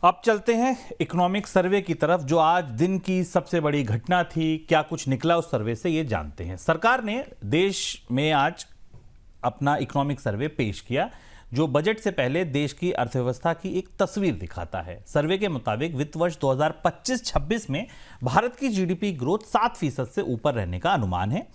अब चलते हैं इकोनॉमिक सर्वे की तरफ, जो आज दिन की सबसे बड़ी घटना थी। क्या कुछ निकला उस सर्वे से, ये जानते हैं। सरकार ने देश में आज अपना इकोनॉमिक सर्वे पेश किया, जो बजट से पहले देश की अर्थव्यवस्था की एक तस्वीर दिखाता है। सर्वे के मुताबिक वित्त वर्ष 2025-26 में भारत की जीडीपी ग्रोथ 7% से ऊपर रहने का अनुमान है,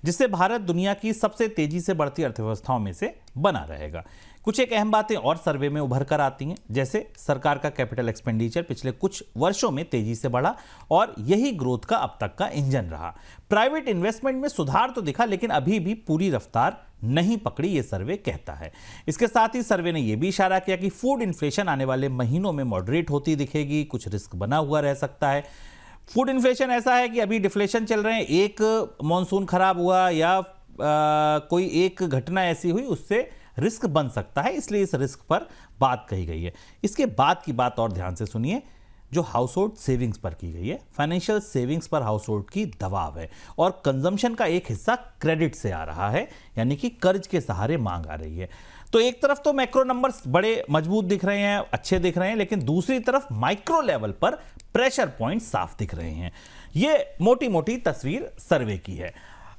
जिससे भारत दुनिया की सबसे तेजी से बढ़ती अर्थव्यवस्थाओं में से बना रहेगा। कुछ एक अहम बातें और सर्वे में उभर कर आती हैं, जैसे सरकार का कैपिटल एक्सपेंडिचर पिछले कुछ वर्षों में तेजी से बढ़ा और यही ग्रोथ का अब तक का इंजन रहा। प्राइवेट इन्वेस्टमेंट में सुधार तो दिखा, लेकिन अभी भी पूरी रफ्तार नहीं पकड़ी, ये सर्वे कहता है। इसके साथ ही सर्वे ने यह भी इशारा किया कि फूड इन्फ्लेशन आने वाले महीनों में मॉडरेट होती दिखेगी, कुछ रिस्क बना हुआ रह सकता है। फूड इन्फ्लेशन ऐसा है कि अभी डिफ्लेशन चल रहे हैं, एक मॉनसून खराब हुआ या कोई एक घटना ऐसी हुई, उससे रिस्क बन सकता है, इसलिए इस रिस्क पर बात कही गई है। इसके बाद की बात और ध्यान से सुनिए, जो हाउस होल्ड सेविंग्स पर की गई है। फाइनेंशियल सेविंग्स पर हाउस होल्ड की दबाव है और कंजम्पशन का एक हिस्सा क्रेडिट से आ रहा है, यानी कि कर्ज के सहारे मांग आ रही है। तो एक तरफ तो मैक्रो नंबर्स बड़े मजबूत दिख रहे हैं, अच्छे दिख रहे हैं, लेकिन दूसरी तरफ माइक्रो लेवल पर प्रेशर पॉइंट साफ दिख रहे हैं। ये मोटी मोटी तस्वीर सर्वे की है।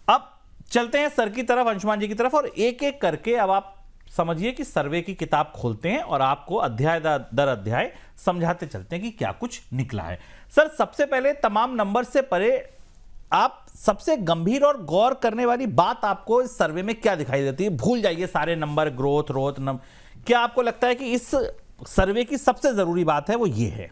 अब चलते हैं सर की तरफ, अंशुमान जी की तरफ, और एक एक करके अब आप समझिए कि सर्वे की किताब खोलते हैं और आपको अध्याय दर अध्याय समझाते चलते हैं कि क्या कुछ निकला है। सर, सबसे पहले तमाम नंबर से परे आप सबसे गंभीर और गौर करने वाली बात आपको इस सर्वे में क्या दिखाई देती है? भूल जाइए सारे नंबर, ग्रोथ क्या आपको लगता है कि इस सर्वे की सबसे जरूरी बात है वो ये है?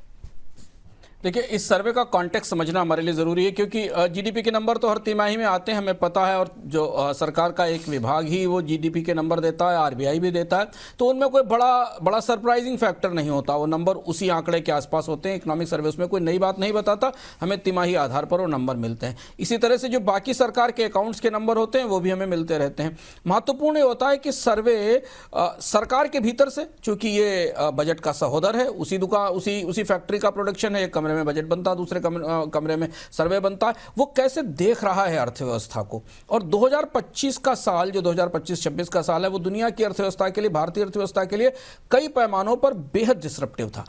देखिए, इस सर्वे का कॉन्टेक्स्ट समझना हमारे लिए ज़रूरी है, क्योंकि जीडीपी के नंबर तो हर तिमाही में आते हैं, हमें पता है, और जो सरकार का एक विभाग ही वो जीडीपी के नंबर देता है, आरबीआई भी देता है, तो उनमें कोई बड़ा सरप्राइजिंग फैक्टर नहीं होता। वो नंबर उसी आंकड़े के आसपास होते हैं। इकोनॉमिक सर्वे उसमें कोई नई बात नहीं बताता, हमें तिमाही आधार पर वो नंबर मिलते हैं। इसी तरह से जो बाकी सरकार के अकाउंट्स के नंबर होते हैं वो भी हमें मिलते रहते हैं। महत्वपूर्ण ये होता है कि सर्वे सरकार के भीतर से, चूंकि ये बजट का सहोदर है, उसी फैक्ट्री का प्रोडक्शन है, एक कमरे में बजट बनता है, दूसरे कमरे में सर्वे बनता है, वो कैसे देख रहा है अर्थव्यवस्था को। और 2025 का साल, जो 2025-26 का साल है, वो दुनिया की अर्थव्यवस्था के लिए, भारतीय अर्थव्यवस्था के लिए कई पैमानों पर बेहद डिसरप्टिव था।